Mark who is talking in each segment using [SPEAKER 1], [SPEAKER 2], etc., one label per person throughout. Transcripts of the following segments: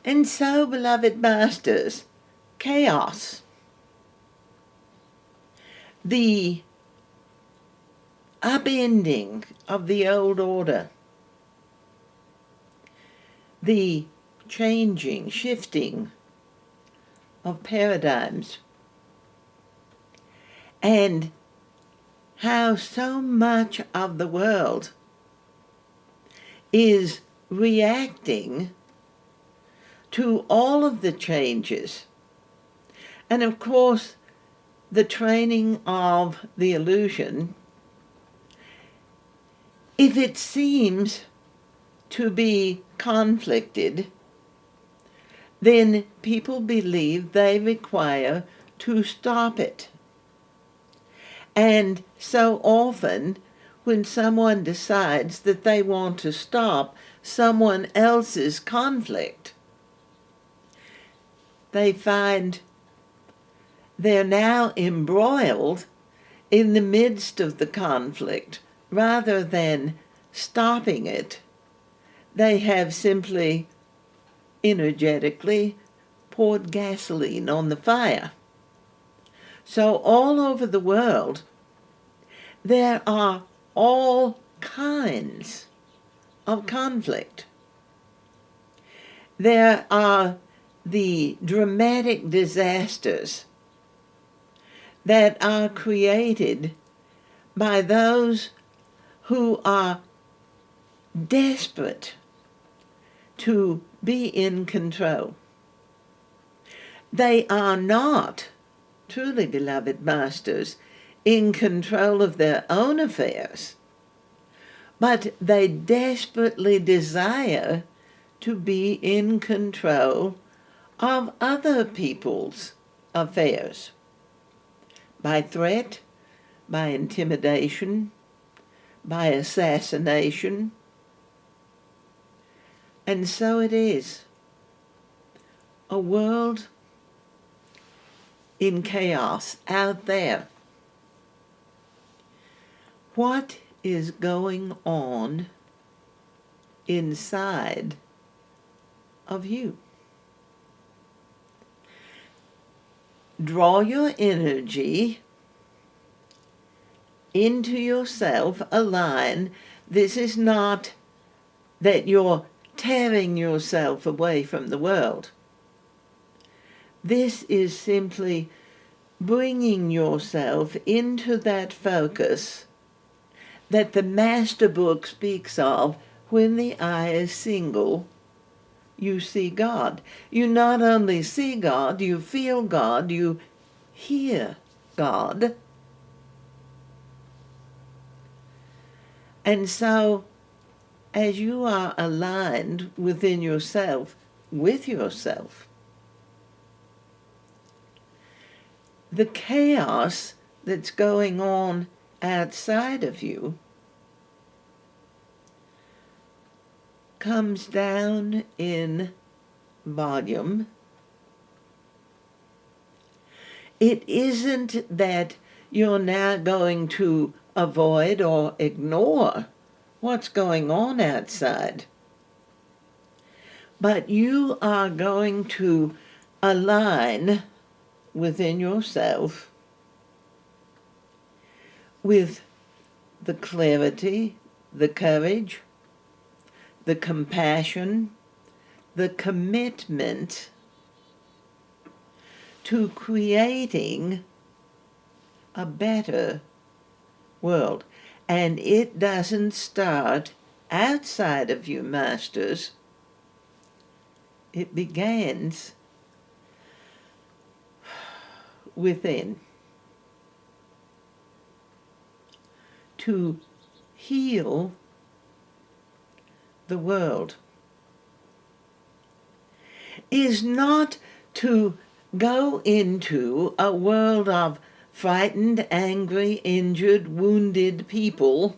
[SPEAKER 1] And so, beloved masters, chaos, the upending of the old order, the changing, shifting of paradigms, and how so much of the world is reacting to all of the changes. And of course, the training of the illusion, if it seems to be conflicted, then people believe they require to stop it. And so often, when someone decides that they want to stop someone else's conflict, they find they're now embroiled in the midst of the conflict. Rather than stopping it, they have simply energetically poured gasoline on the fire. So all over the world, there are all kinds of conflict. There are the dramatic disasters that are created by those who are desperate to be in control. They are not, truly beloved masters, in control of their own affairs, but they desperately desire to be in control of other people's affairs, by threat, by intimidation, by assassination. And so it is. A world in chaos out there. What is going on inside of you? Draw your energy into yourself, align. This is not that you're tearing yourself away from the world. This is simply bringing yourself into that focus that the Master Book speaks of. When the eye is single, you see God. You not only see God, you feel God, you hear God. And so, as you are aligned within yourself, with yourself, the chaos that's going on outside of you comes down in volume. It isn't that you're now going to avoid or ignore what's going on outside, but you are going to align within yourself with the clarity, the courage, the compassion, the commitment to creating a better world. And it doesn't start outside of you, masters. It begins within. To heal the world is not to go into a world of frightened, angry, injured, wounded people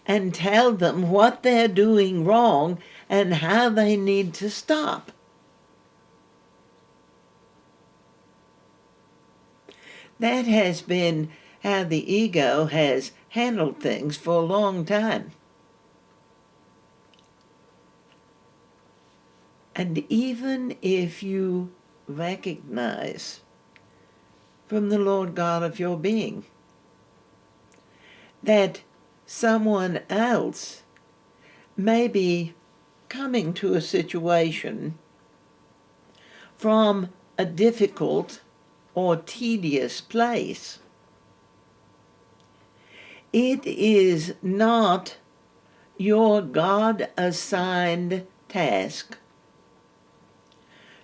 [SPEAKER 1] and tell them what they're doing wrong and how they need to stop. That has been how the ego has handled things for a long time. And even if you recognize from the Lord God of your being that someone else may be coming to a situation from a difficult or tedious place, it is not your God-assigned task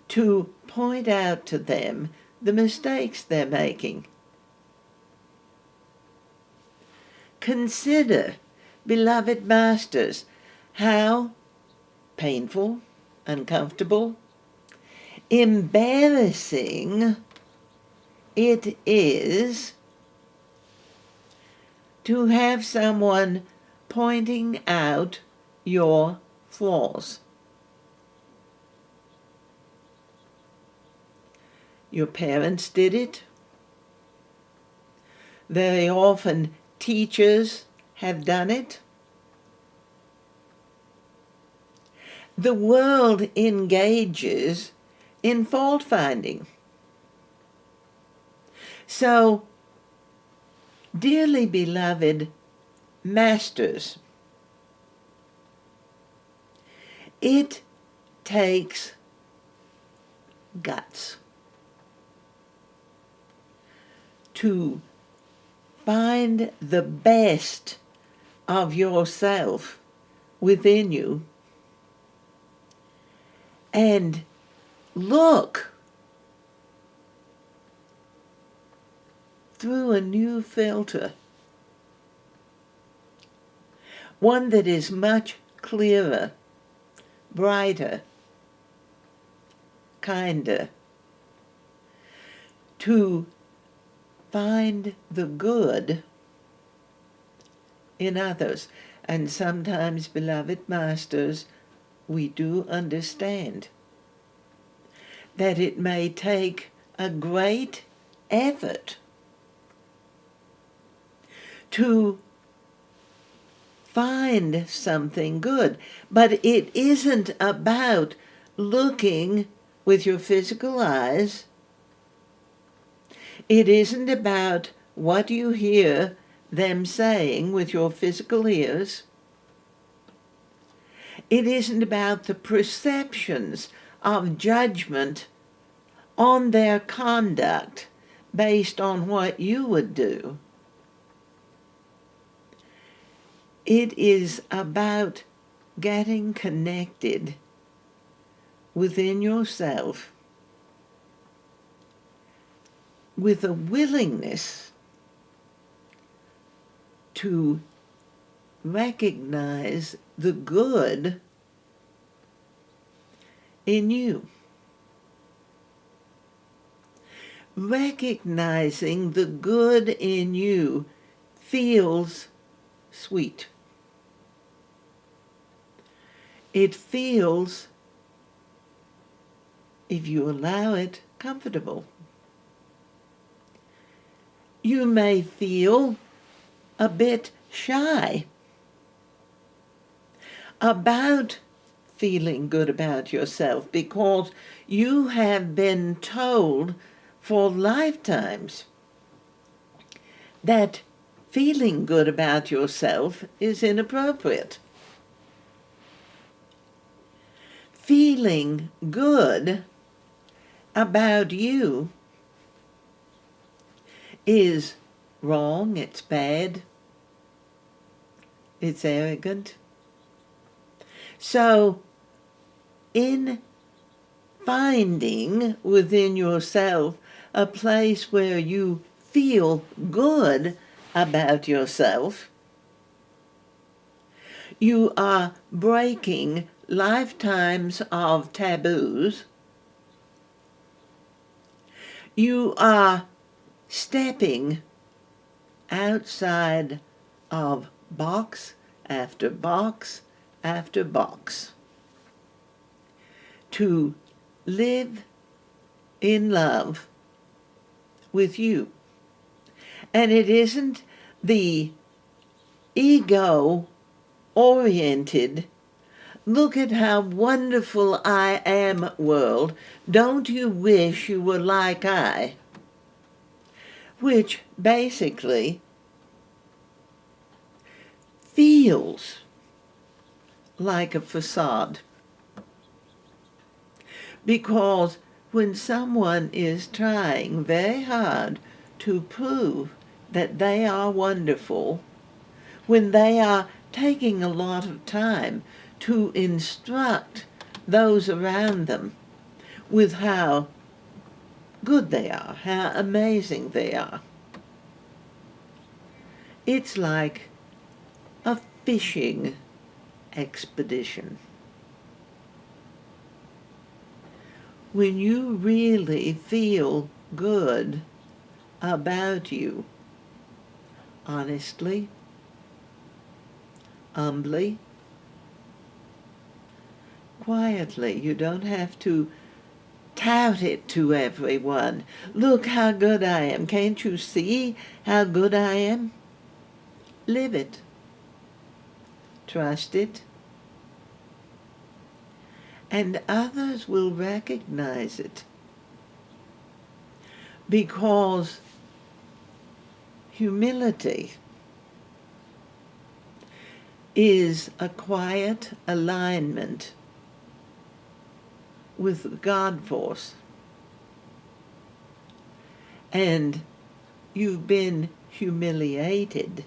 [SPEAKER 1] to point out to them the mistakes they're making. Consider, beloved masters, how painful, uncomfortable, embarrassing it is to have someone pointing out your flaws. Your parents did it. Very often teachers have done it. The world engages in fault finding. So, dearly beloved masters, it takes guts to find the best of yourself within you and look through a new filter, one that is much clearer, brighter, kinder, to find the good in others. And sometimes, beloved masters, we do understand that it may take a great effort to find something good. But it isn't about looking with your physical eyes. It isn't about what you hear them saying with your physical ears. It isn't about the perceptions of judgment on their conduct based on what you would do. It is about getting connected within yourself with a willingness to recognize the good in you. Recognizing the good in you feels sweet. It feels, if you allow it, comfortable. You may feel a bit shy about feeling good about yourself because you have been told for lifetimes that feeling good about yourself is inappropriate. Feeling good about you is wrong, it's bad, it's arrogant. So, in finding within yourself a place where you feel good about yourself, you are breaking lifetimes of taboos. You are stepping outside of box after box after box to live in love with you. And it isn't the ego-oriented Look at how wonderful I am, world. Don't you wish you were like I? Which basically feels like a facade. Because when someone is trying very hard to prove that they are wonderful, when they are taking a lot of time to instruct those around them with how good they are, how amazing they are, it's like a fishing expedition. When you really feel good about you, honestly, humbly, quietly, you don't have to tout it to everyone. Look how good I am. Can't you see how good I am? Live it. Trust it. And others will recognize it. Because humility is a quiet alignment with the God force. And you've been humiliated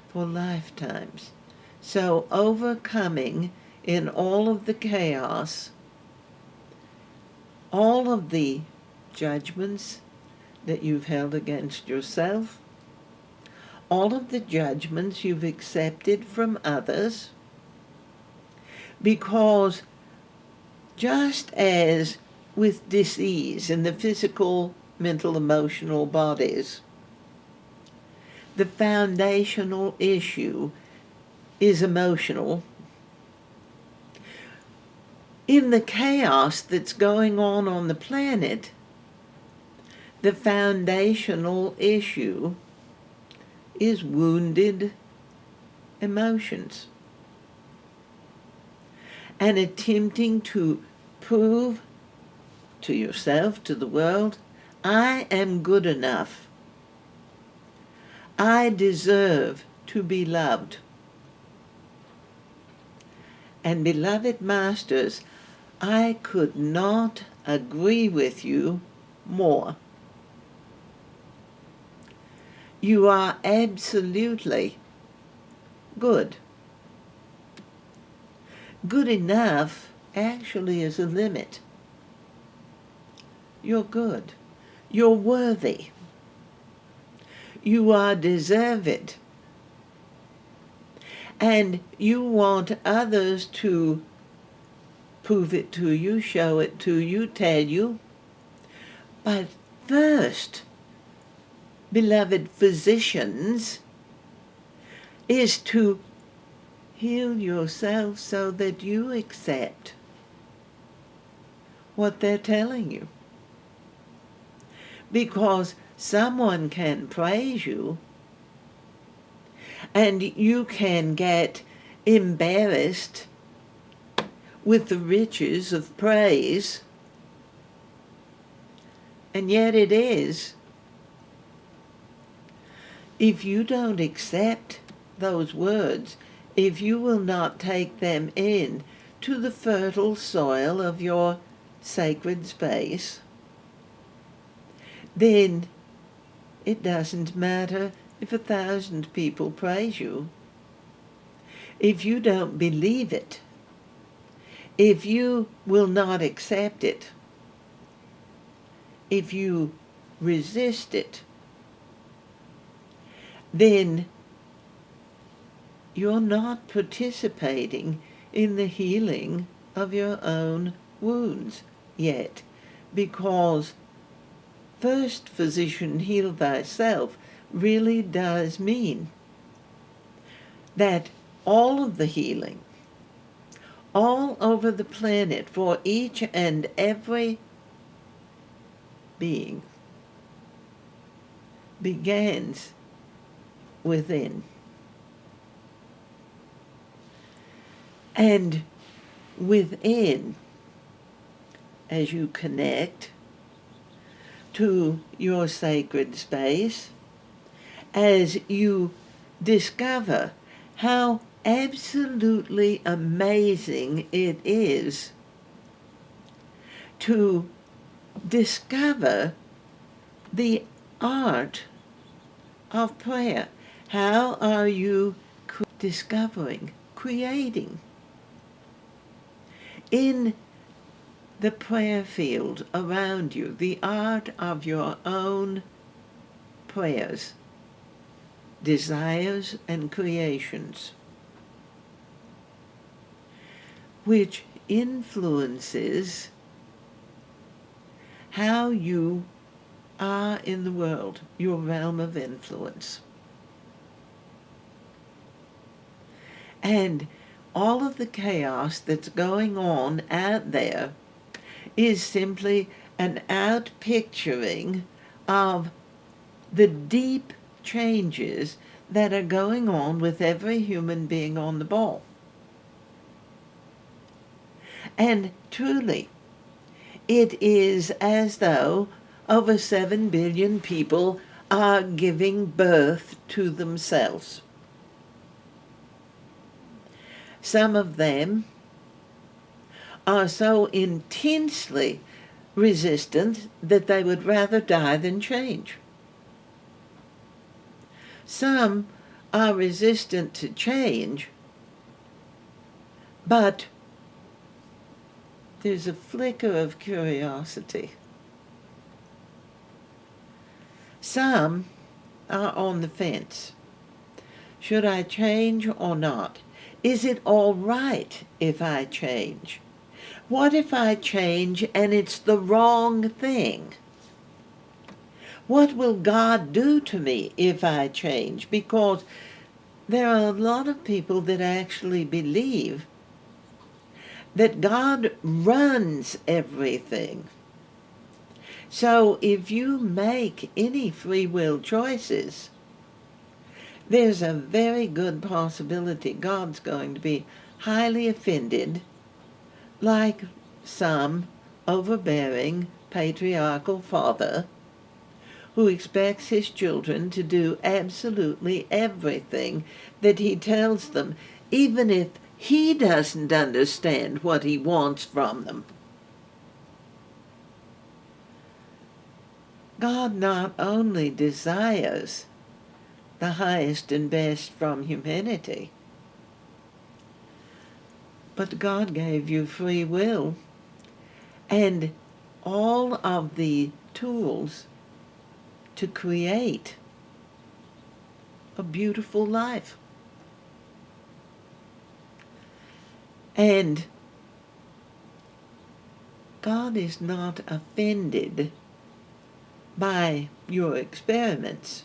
[SPEAKER 1] for lifetimes. So overcoming in all of the chaos, all of the judgments that you've held against yourself, all of the judgments you've accepted from others, because just as with disease in the physical, mental, emotional bodies, the foundational issue is emotional. In the chaos that's going on the planet, the foundational issue is wounded emotions. And attempting to prove to yourself, to the world, I am good enough. I deserve to be loved. And beloved masters, I could not agree with you more. You are absolutely good. Good enough actually is a limit. You're good. You're worthy. You are deserved. And you want others to prove it to you, show it to you, tell you. But first, beloved physicians, is to heal yourself so that you accept what they're telling you. Because someone can praise you, and you can get embarrassed with the riches of praise, and yet it is. If you don't accept those words, if you will not take them in to the fertile soil of your sacred space, then it doesn't matter if 1,000 people praise you. If you don't believe it, if you will not accept it, if you resist it, then you're not participating in the healing of your own wounds yet, because first, physician, heal thyself really does mean that all of the healing, all over the planet, for each and every being, begins within. And within, as you connect to your sacred space, as you discover how absolutely amazing it is to discover the art of prayer. How are you discovering, creating in the prayer field around you, the art of your own prayers, desires, and creations, which influences how you are in the world, your realm of influence. And all of the chaos that's going on out there is simply an outpicturing of the deep changes that are going on with every human being on the ball. And truly, it is as though over 7 billion people are giving birth to themselves. Some of them are so intensely resistant that they would rather die than change. Some are resistant to change, but there's a flicker of curiosity. Some are on the fence. Should I change or not? Is it all right if I change? What if I change and it's the wrong thing? What will God do to me if I change? Because there are a lot of people that actually believe that God runs everything. So if you make any free will choices, there's a very good possibility God's going to be highly offended, like some overbearing patriarchal father who expects his children to do absolutely everything that he tells them, even if he doesn't understand what he wants from them. God not only desires the highest and best from humanity, but God gave you free will and all of the tools to create a beautiful life. And God is not offended by your experiments.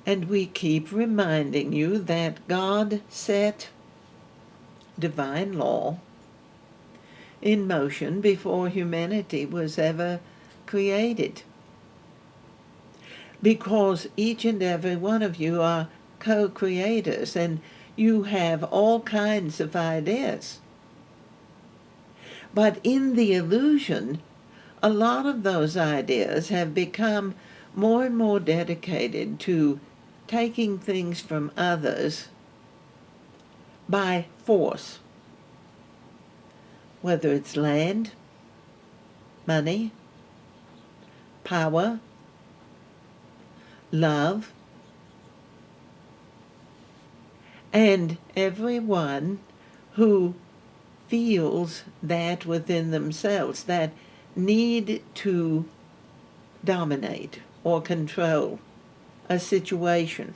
[SPEAKER 1] And we keep reminding you that God set divine law in motion before humanity was ever created. Because each and every one of you are co-creators and you have all kinds of ideas. But in the illusion, a lot of those ideas have become more and more dedicated to taking things from others by force, whether it's land, money, power, love, and everyone who feels that within themselves, that need to dominate or control a situation,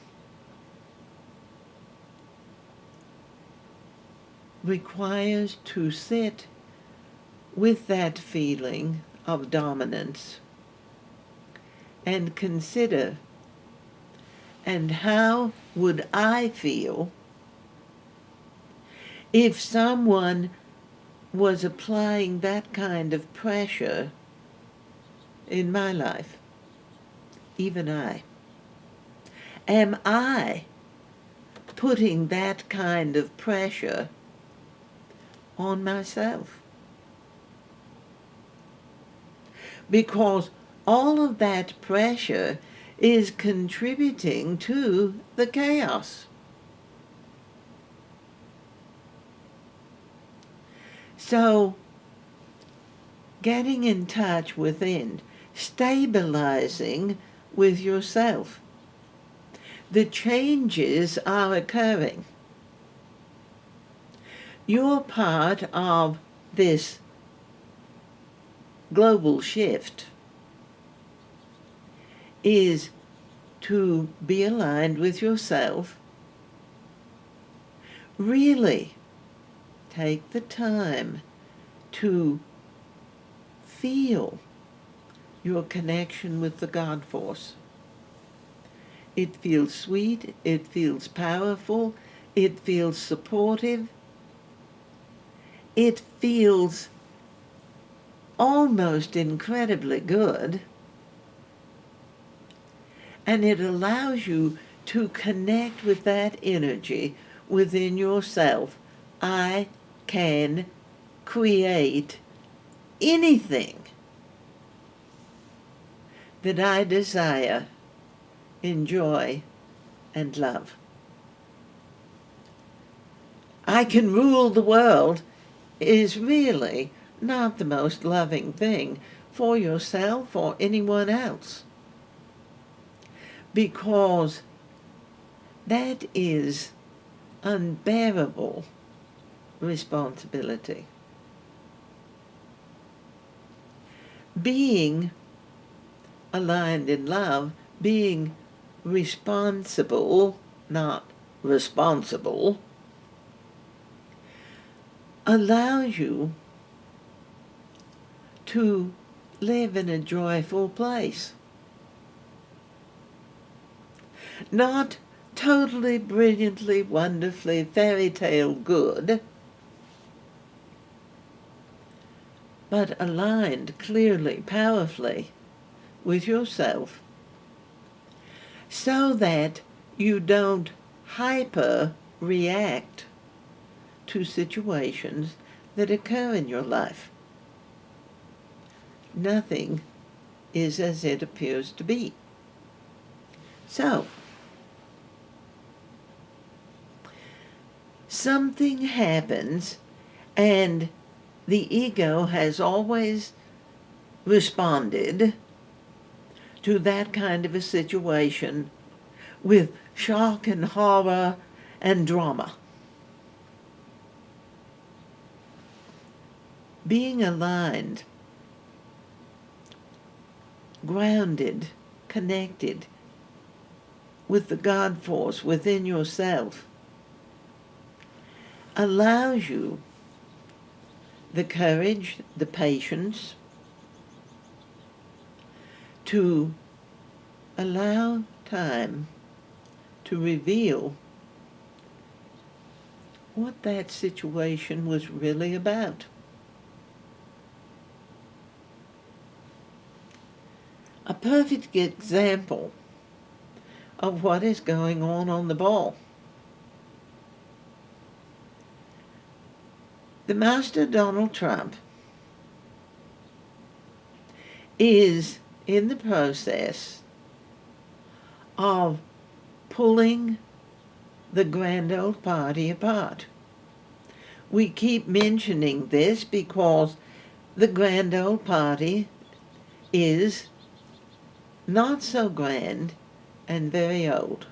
[SPEAKER 1] requires to sit with that feeling of dominance and consider, and how would I feel if someone was applying that kind of pressure in my life? Even I. Am I putting that kind of pressure on myself. Because all of that pressure is contributing to the chaos. So, getting in touch within, stabilizing with yourself. The changes are occurring. You're part of this global shift is to be aligned with yourself. Really take the time to feel your connection with the God force. It feels sweet, it feels powerful, it feels supportive, it feels almost incredibly good, and it allows you to connect with that energy within yourself. I can create anything that I desire, enjoy, and love. I can rule the world is really not the most loving thing for yourself or anyone else, because that is unbearable responsibility. Being aligned in love, being responsible, not responsible, allows you to live in a joyful place. Not totally, brilliantly, wonderfully, fairy tale good, but aligned clearly, powerfully with yourself, so that you don't hyper react to situations that occur in your life. Nothing is as it appears to be. So, something happens, and the ego has always responded to that kind of a situation with shock and horror and drama. Being aligned, grounded, connected with the God force within yourself allows you the courage, the patience to allow time to reveal what that situation was really about. A perfect example of what is going on the ball. The Master Donald Trump is in the process of pulling the grand old party apart. We keep mentioning this because the grand old party is not so grand and very old,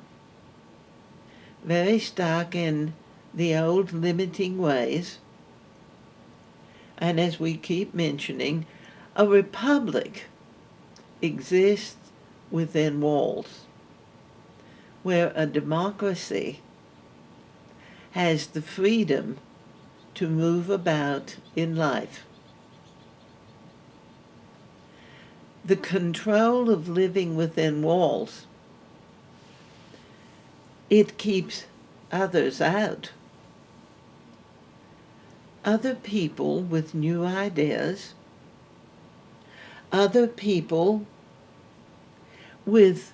[SPEAKER 1] very stuck in the old limiting ways. And as we keep mentioning, a republic exists within walls, where a democracy has the freedom to move about in life. The control of living within walls, it keeps others out. Other people with new ideas, other people with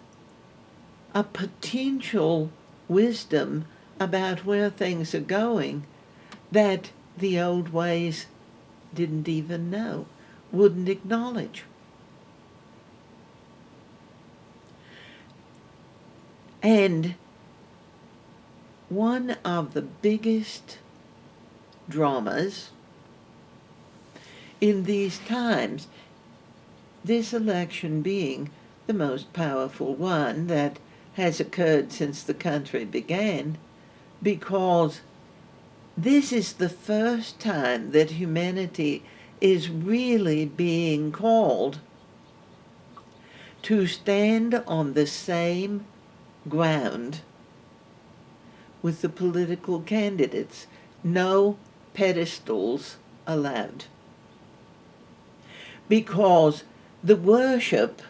[SPEAKER 1] a potential wisdom about where things are going that the old ways didn't even know, wouldn't acknowledge. And one of the biggest dramas in these times, this election being the most powerful one that has occurred since the country began, because this is the first time that humanity is really being called to stand on the same ground with the political candidates. No pedestals allowed. Because the worship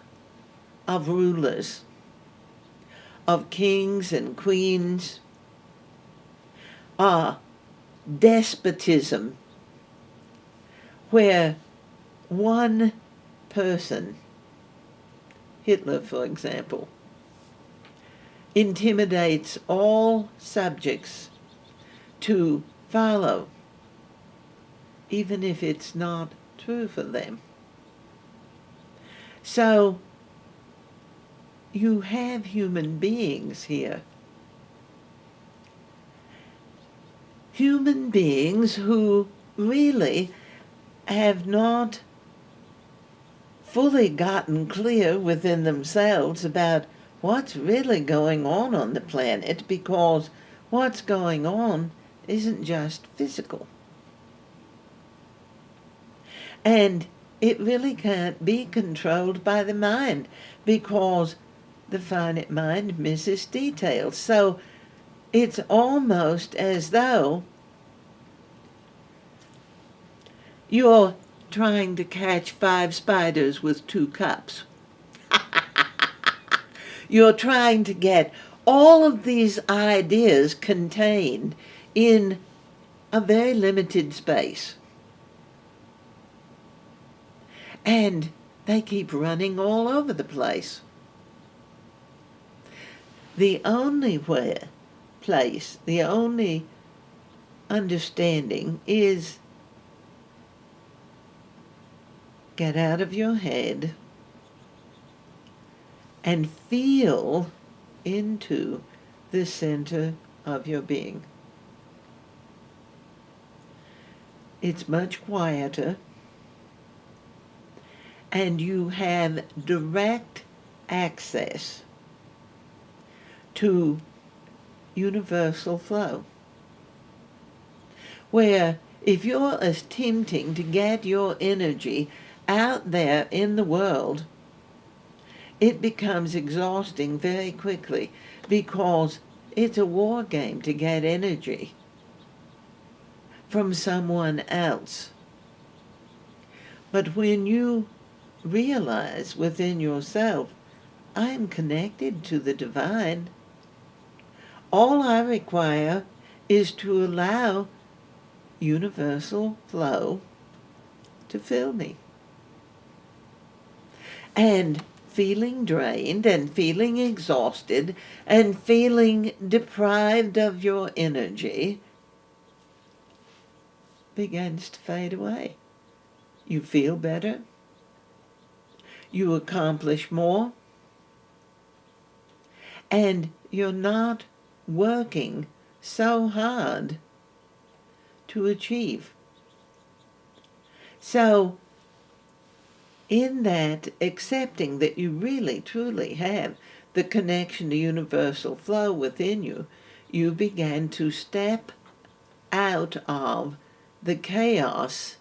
[SPEAKER 1] of rulers, of kings and queens, are despotism, where one person, Hitler for example, intimidates all subjects to follow, even if it's not true for them. So you have human beings here. Human beings who really have not fully gotten clear within themselves about what's really going on the planet, because what's going on isn't just physical. And it really can't be controlled by the mind, because the finite mind misses details. So it's almost as though you're trying to catch 5 spiders with 2 cups. You're trying to get all of these ideas contained in a very limited space. And they keep running all over the place. The only place, the only understanding is get out of your head and feel into the center of your being. It's much quieter, and you have direct access to universal flow, where if you're attempting to get your energy out there in the world, it becomes exhausting very quickly, because it's a war game to get energy from someone else. But when you realize within yourself, I am connected to the divine, all I require is to allow universal flow to fill me. And feeling drained and feeling exhausted and feeling deprived of your energy begins to fade away. You feel better. You accomplish more. And you're not working so hard to achieve. So, in that, accepting that you really, truly have the connection to universal flow within you, you began to step out of the chaos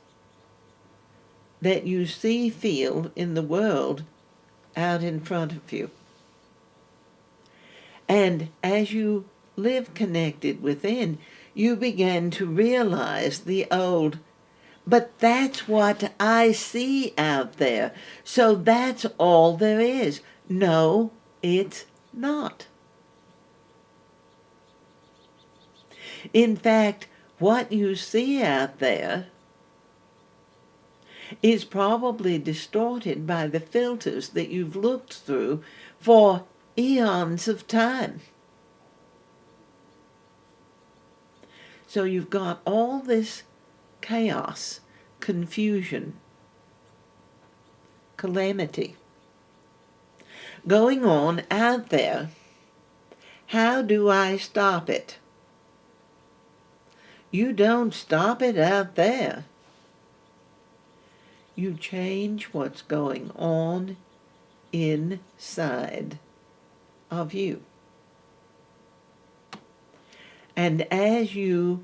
[SPEAKER 1] that you see, feel in the world out in front of you. And as you live connected within, you begin to realize the old, but that's what I see out there, so that's all there is. No, it's not. In fact, what you see out there is probably distorted by the filters that you've looked through for eons of time. So you've got all this chaos, confusion, calamity going on out there. How do I stop it? You don't stop it out there. You change what's going on inside of you. And as you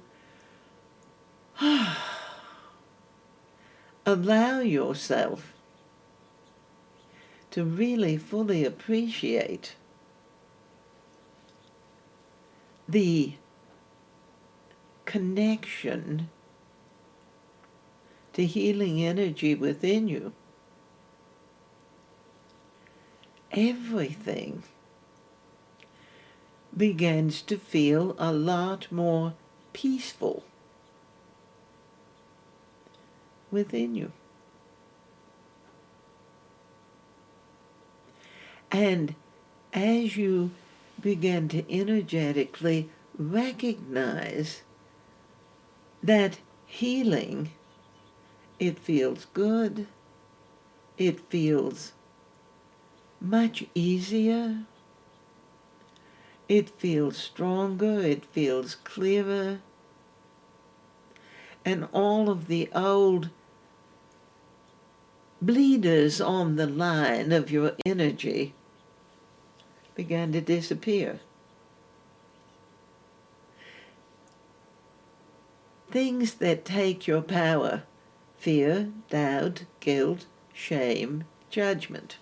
[SPEAKER 1] allow yourself to really fully appreciate the connection to healing energy within you, everything begins to feel a lot more peaceful within you. And as you begin to energetically recognize that healing, it feels good, it feels much easier, it feels stronger, it feels clearer, and all of the old bleeders on the line of your energy began to disappear. Things that take your power: fear, doubt, guilt, shame, judgment.